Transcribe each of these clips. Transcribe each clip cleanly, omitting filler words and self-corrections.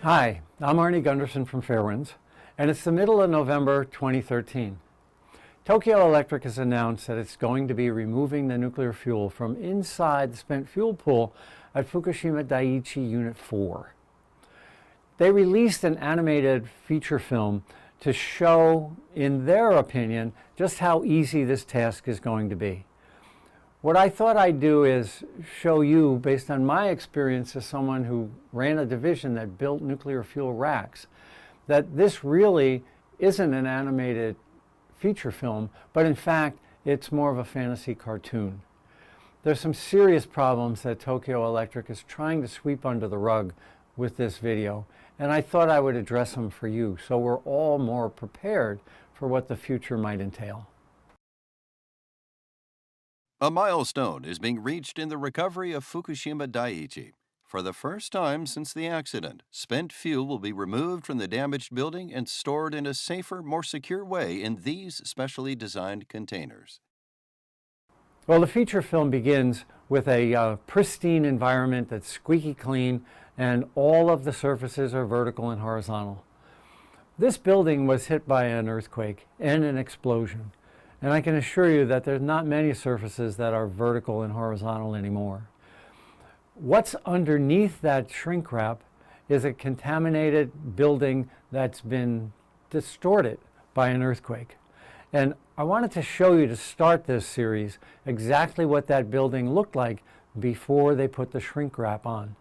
Hi, I'm Arnie Gundersen from Fairewinds, and it's the middle of November 2013. Tokyo Electric has announced that it's going to be removing the nuclear fuel from inside the spent fuel pool at Fukushima Daiichi Unit 4. They released an animated feature film to show, in their opinion, just how easy this task is going to be. What I thought I'd do is show you, based on my experience as someone who ran a division that built nuclear fuel racks, that this really isn't an animated feature film, but in fact, it's more of a fantasy cartoon. There's some serious problems that Tokyo Electric is trying to sweep under the rug with this video, and I thought I would address them for you so we're all more prepared for what the future might entail. A milestone is being reached in the recovery of Fukushima Daiichi. For the first time since the accident, spent fuel will be removed from the damaged building and stored in a safer, more secure way in these specially designed containers. Well, the feature film begins with a pristine environment that's squeaky clean, and all of the surfaces are vertical and horizontal. This building was hit by an earthquake and an explosion. And I can assure you that there's not many surfaces that are vertical and horizontal anymore. What's underneath that shrink wrap is a contaminated building that's been distorted by an earthquake. And I wanted to show you, to start this series, exactly what that building looked like before they put the shrink wrap on.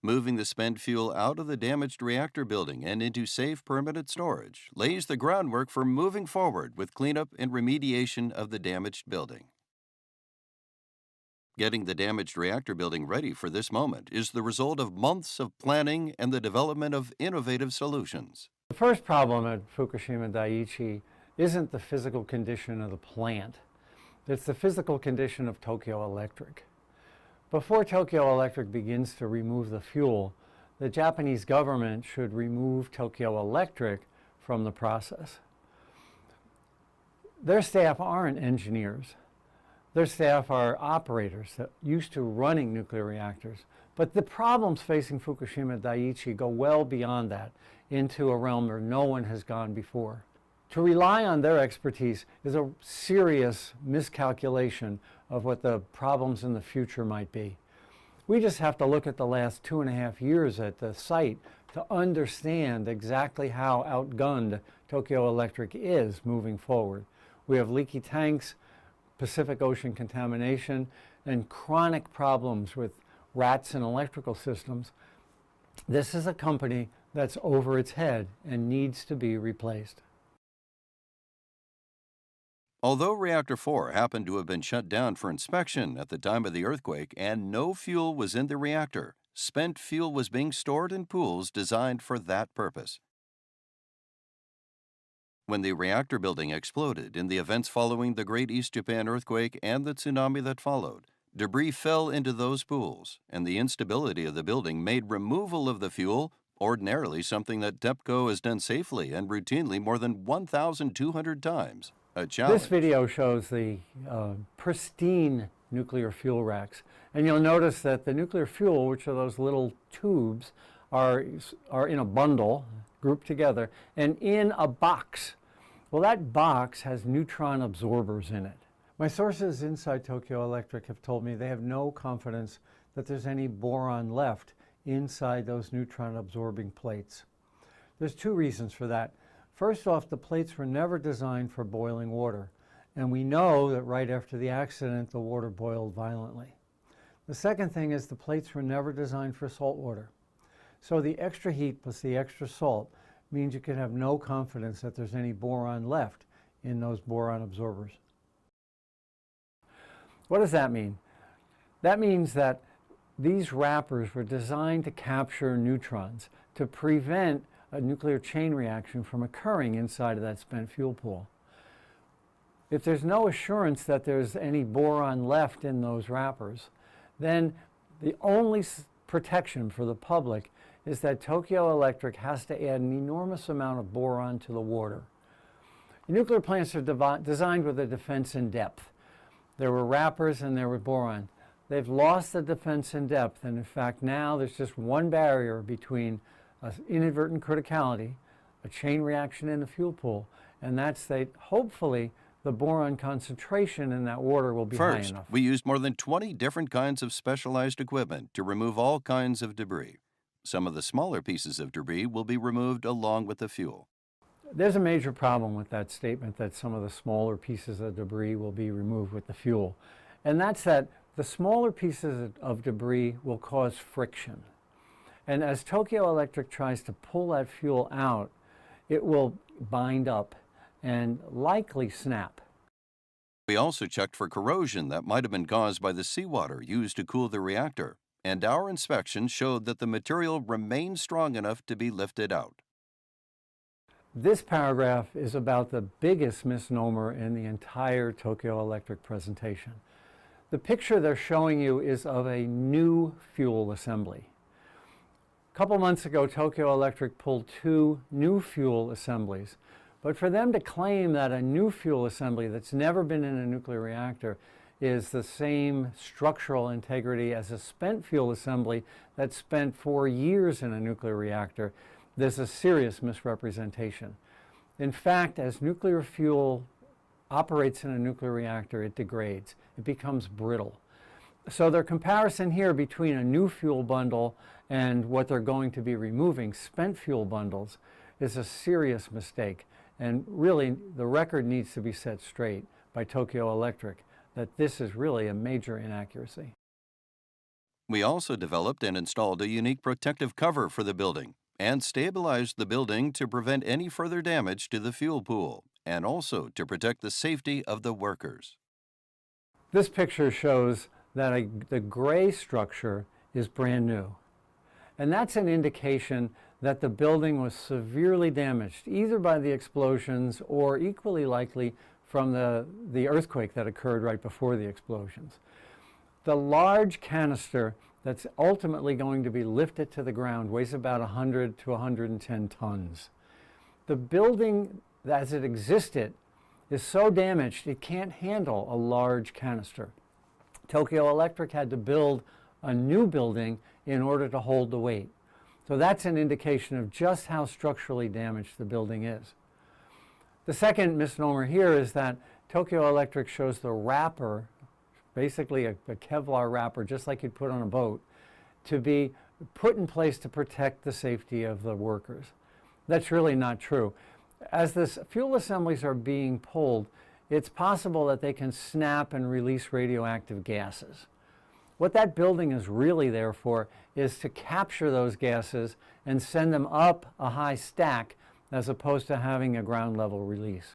Moving the spent fuel out of the damaged reactor building and into safe permanent storage lays the groundwork for moving forward with cleanup and remediation of the damaged building. Getting the damaged reactor building ready for this moment is the result of months of planning and the development of innovative solutions. The first problem at Fukushima Daiichi isn't the physical condition of the plant. It's the physical condition of Tokyo Electric. Before Tokyo Electric begins to remove the fuel, the Japanese government should remove Tokyo Electric from the process. Their staff aren't engineers. Their staff are operators that used to running nuclear reactors. But the problems facing Fukushima Daiichi go well beyond that, into a realm where no one has gone before. To rely on their expertise is a serious miscalculation of what the problems in the future might be. We just have to look at the last 2.5 years at the site to understand exactly how outgunned Tokyo Electric is moving forward. We have leaky tanks, Pacific Ocean contamination, and chronic problems with rats and electrical systems. This is a company that's over its head and needs to be replaced. Although Reactor 4 happened to have been shut down for inspection at the time of the earthquake and no fuel was in the reactor, spent fuel was being stored in pools designed for that purpose. When the reactor building exploded in the events following the Great East Japan earthquake and the tsunami that followed, debris fell into those pools, and the instability of the building made removal of the fuel, ordinarily something that TEPCO has done safely and routinely more than 1,200 times, a challenge. This video shows the pristine nuclear fuel racks. And you'll notice that the nuclear fuel, which are those little tubes, are in a bundle, grouped together, and in a box. Well, that box has neutron absorbers in it. My sources inside Tokyo Electric have told me they have no confidence that there's any boron left inside those neutron absorbing plates. There's two reasons for that. First off, the plates were never designed for boiling water, and we know that right after the accident, the water boiled violently. The second thing is the plates were never designed for salt water. So the extra heat plus the extra salt means you can have no confidence that there's any boron left in those boron absorbers. What does that mean? That means that these wrappers were designed to capture neutrons to prevent a nuclear chain reaction from occurring inside of that spent fuel pool. If there's no assurance that there's any boron left in those wrappers, then the only protection for the public is that Tokyo Electric has to add an enormous amount of boron to the water. Nuclear plants are designed with a defense in depth. There were wrappers and there were boron. they've lost the defense in depth, and in fact now there's just one barrier between inadvertent criticality, a chain reaction in the fuel pool, and that's that hopefully the boron concentration in that water will be high First, enough. we used more than 20 different kinds of specialized equipment to remove all kinds of debris. Some of the smaller pieces of debris will be removed along with the fuel. There's a major problem with that statement that some of the smaller pieces of debris will be removed with the fuel, and that's that the smaller pieces of debris will cause friction. And as Tokyo Electric tries to pull that fuel out, it will bind up and likely snap. We also checked for corrosion that might have been caused by the seawater used to cool the reactor, and our inspection showed that the material remained strong enough to be lifted out. This paragraph is about the biggest misnomer in the entire Tokyo Electric presentation. The picture they're showing you is of a new fuel assembly. A couple months ago, Tokyo Electric pulled 2 new fuel assemblies, but for them to claim that a new fuel assembly that's never been in a nuclear reactor is the same structural integrity as a spent fuel assembly that spent 4 years in a nuclear reactor, there's a serious misrepresentation. In fact, as nuclear fuel operates in a nuclear reactor, it degrades. It becomes brittle. So their comparison here between a new fuel bundle and what they're going to be removing, spent fuel bundles, is a serious mistake. And really, the record needs to be set straight by Tokyo Electric that this is really a major inaccuracy. We also developed and installed a unique protective cover for the building and stabilized the building to prevent any further damage to the fuel pool and also to protect the safety of the workers. This picture shows that the gray structure is brand new. And that's an indication that the building was severely damaged, either by the explosions or equally likely from the earthquake that occurred right before the explosions. The large canister that's ultimately going to be lifted to the ground weighs about 100 to 110 tons. The building as it existed is so damaged it can't handle a large canister. Tokyo Electric had to build a new building in order to hold the weight. So that's an indication of just how structurally damaged the building is. The second misnomer here is that Tokyo Electric shows the wrapper, basically a Kevlar wrapper, just like you'd put on a boat, to be put in place to protect the safety of the workers. That's really not true. As the fuel assemblies are being pulled, it's possible that they can snap and release radioactive gases. What that building is really there for is to capture those gases and send them up a high stack as opposed to having a ground level release.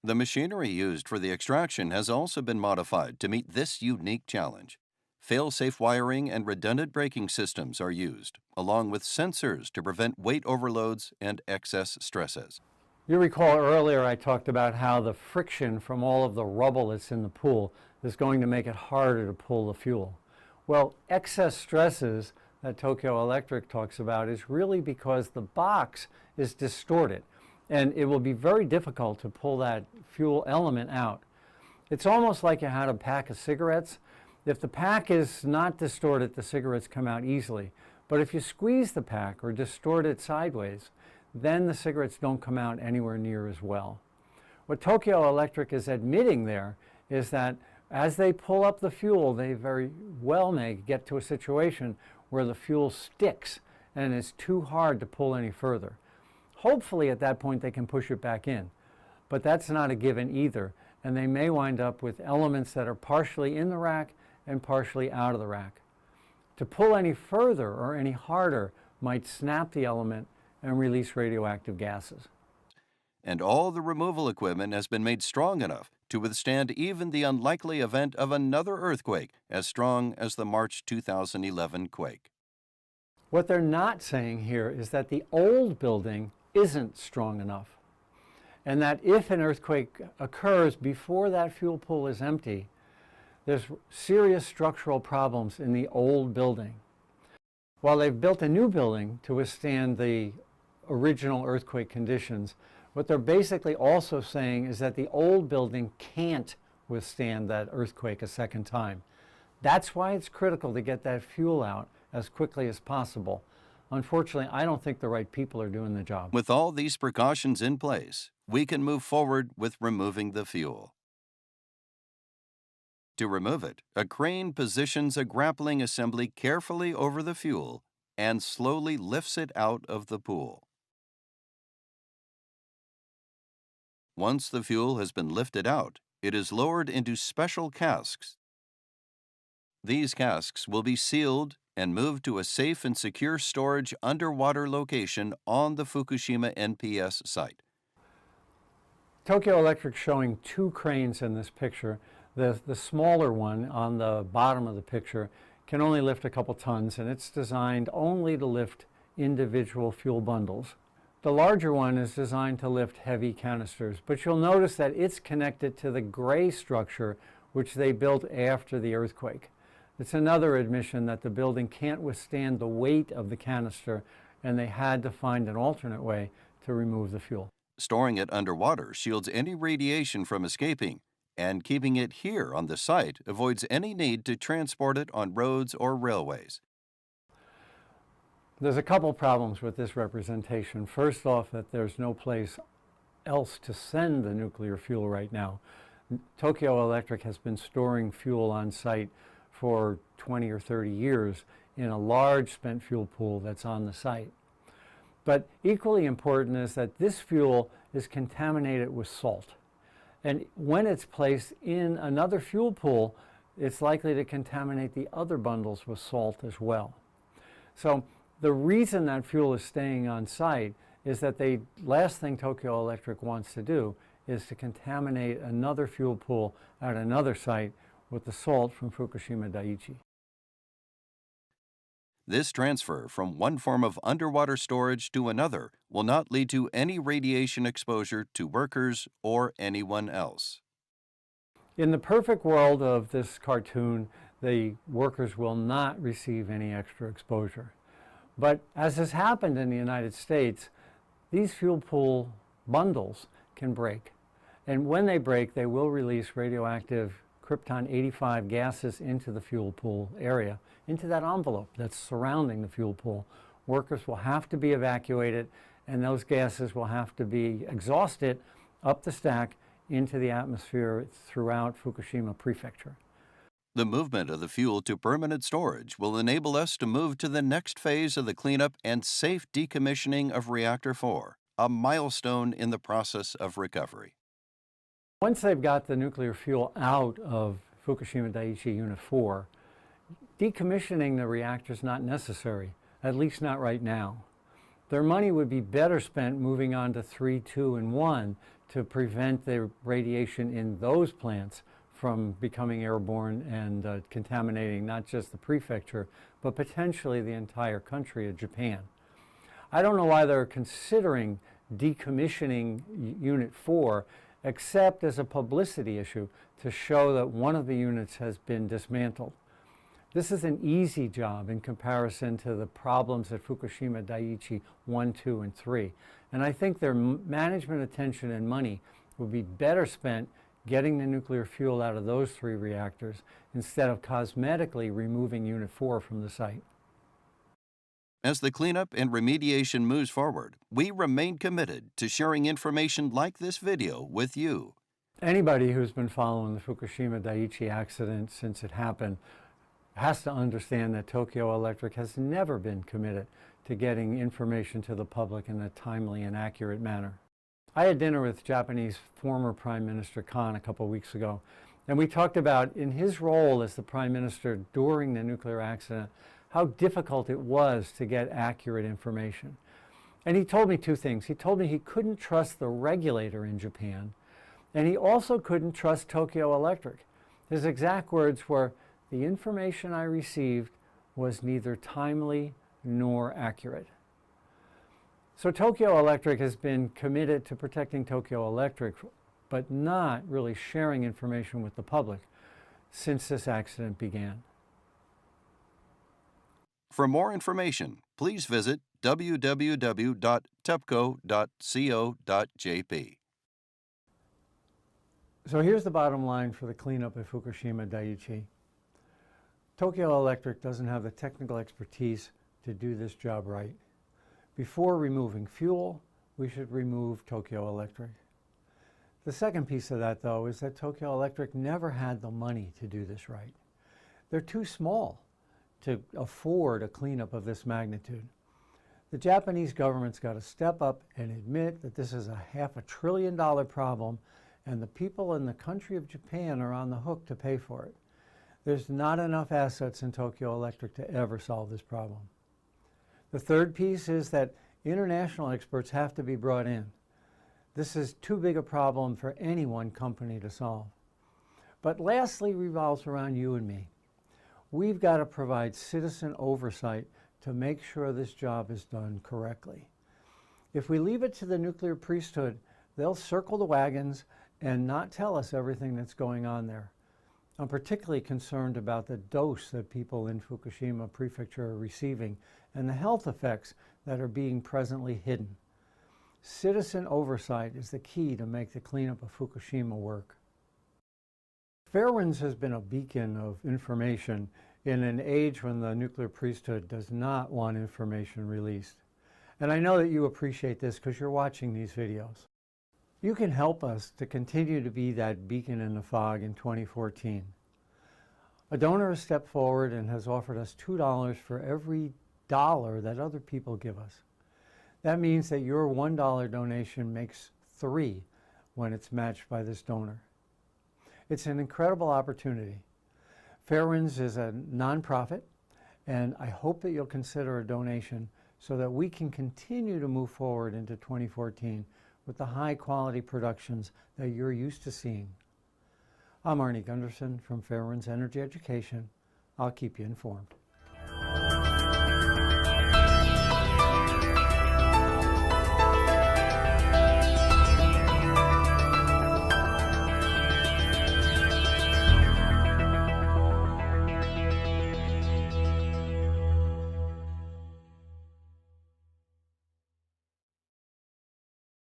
The machinery used for the extraction has also been modified to meet this unique challenge. Fail-safe wiring and redundant braking systems are used, along with sensors to prevent weight overloads and excess stresses. You recall earlier I talked about how the friction from all of the rubble that's in the pool is going to make it harder to pull the fuel. Well, excess stresses that Tokyo Electric talks about is really because the box is distorted, and it will be very difficult to pull that fuel element out. It's almost like you had a pack of cigarettes. If the pack is not distorted, the cigarettes come out easily. But if you squeeze the pack or distort it sideways, then the cigarettes don't come out anywhere near as well. What Tokyo Electric is admitting there is that as they pull up the fuel, they very well may get to a situation where the fuel sticks and it's too hard to pull any further. Hopefully at that point they can push it back in, but that's not a given either, and they may wind up with elements that are partially in the rack and partially out of the rack. To pull any further or any harder might snap the element and release radioactive gases. And all the removal equipment has been made strong enough to withstand even the unlikely event of another earthquake as strong as the March 2011 quake. What they're not saying here is that the old building isn't strong enough, and that if an earthquake occurs before that fuel pool is empty, there's serious structural problems in the old building. While they've built a new building to withstand the original earthquake conditions, what they're basically also saying is that the old building can't withstand that earthquake a second time. That's why it's critical to get that fuel out as quickly as possible. Unfortunately, I don't think the right people are doing the job. With all these precautions in place, we can move forward with removing the fuel. To remove it, a crane positions a grappling assembly carefully over the fuel and slowly lifts it out of the pool. Once the fuel has been lifted out, it is lowered into special casks. These casks will be sealed and moved to a safe and secure storage underwater location on the Fukushima NPS site. Tokyo Electric showing two cranes in this picture. The smaller one on the bottom of the picture can only lift a couple tons, and it's designed only to lift individual fuel bundles. The larger one is designed to lift heavy canisters, but you'll notice that it's connected to the gray structure which they built after the earthquake. It's another admission that the building can't withstand the weight of the canister, and they had to find an alternate way to remove the fuel. Storing it underwater shields any radiation from escaping, and keeping it here on the site avoids any need to transport it on roads or railways. There's a couple problems with this representation. First off, that there's no place else to send the nuclear fuel right now. Tokyo Electric has been storing fuel on site for 20 or 30 years in a large spent fuel pool that's on the site. But equally important is that this fuel is contaminated with salt. And when it's placed in another fuel pool, it's likely to contaminate the other bundles with salt as well. So the reason that fuel is staying on site is that the last thing Tokyo Electric wants to do is to contaminate another fuel pool at another site with the salt from Fukushima Daiichi. This transfer from one form of underwater storage to another will not lead to any radiation exposure to workers or anyone else. In the perfect world of this cartoon, the workers will not receive any extra exposure. But as has happened in the United States, these fuel pool bundles can break. And when they break, they will release radioactive krypton-85 gases into the fuel pool area, into that envelope that's surrounding the fuel pool. Workers will have to be evacuated, and those gases will have to be exhausted up the stack into the atmosphere throughout Fukushima Prefecture. The movement of the fuel to permanent storage will enable us to move to the next phase of the cleanup and safe decommissioning of Reactor 4, a milestone in the process of recovery. Once they've got the nuclear fuel out of Fukushima Daiichi Unit 4, decommissioning the reactor is not necessary, at least not right now. Their money would be better spent moving on to 3, 2, and 1 to prevent the radiation in those plants from becoming airborne and contaminating not just the prefecture, but potentially the entire country of Japan. I don't know why they're considering decommissioning Unit 4, except as a publicity issue to show that one of the units has been dismantled. This is an easy job in comparison to the problems at Fukushima Daiichi 1, 2, and 3. And I think their management attention and money would be better spent getting the nuclear fuel out of those 3 reactors instead of cosmetically removing Unit 4 from the site. As the cleanup and remediation moves forward, we remain committed to sharing information like this video with you. Anybody who's been following the Fukushima Daiichi accident since it happened has to understand that Tokyo Electric has never been committed to getting information to the public in a timely and accurate manner. I had dinner with Japanese former Prime Minister Kan a couple weeks ago, and we talked about, in his role as the Prime Minister during the nuclear accident, how difficult it was to get accurate information. And he told me 2 things. He told me he couldn't trust the regulator in Japan, and he also couldn't trust Tokyo Electric. His exact words were, "The information I received was neither timely nor accurate." So Tokyo Electric has been committed to protecting Tokyo Electric, but not really sharing information with the public since this accident began. For more information, please visit www.tepco.co.jp. So here's the bottom line for the cleanup at Fukushima Daiichi. Tokyo Electric doesn't have the technical expertise to do this job right. Before removing fuel, we should remove Tokyo Electric. The second piece of that, though, is that Tokyo Electric never had the money to do this right. They're too small to afford a cleanup of this magnitude. The Japanese government's got to step up and admit that this is a $500 billion problem, and the people in the country of Japan are on the hook to pay for it. There's not enough assets in Tokyo Electric to ever solve this problem. The third piece is that international experts have to be brought in. This is too big a problem for any one company to solve. But lastly revolves around you and me. We've got to provide citizen oversight to make sure this job is done correctly. If we leave it to the nuclear priesthood, they'll circle the wagons and not tell us everything that's going on there. I'm particularly concerned about the dose that people in Fukushima Prefecture are receiving and the health effects that are being presently hidden. Citizen oversight is the key to make the cleanup of Fukushima work. Fairewinds has been a beacon of information in an age when the nuclear priesthood does not want information released. And I know that you appreciate this because you're watching these videos. You can help us to continue to be that beacon in the fog in 2014. A donor has stepped forward and has offered us $2 for every dollar that other people give us. That means that your $1 donation makes 3 when it's matched by this donor. It's an incredible opportunity. Fairewinds is a nonprofit, and I hope that you'll consider a donation so that we can continue to move forward into 2014 with the high-quality productions that you're used to seeing. I'm Arnie Gundersen from Fairewinds Energy Education. I'll keep you informed.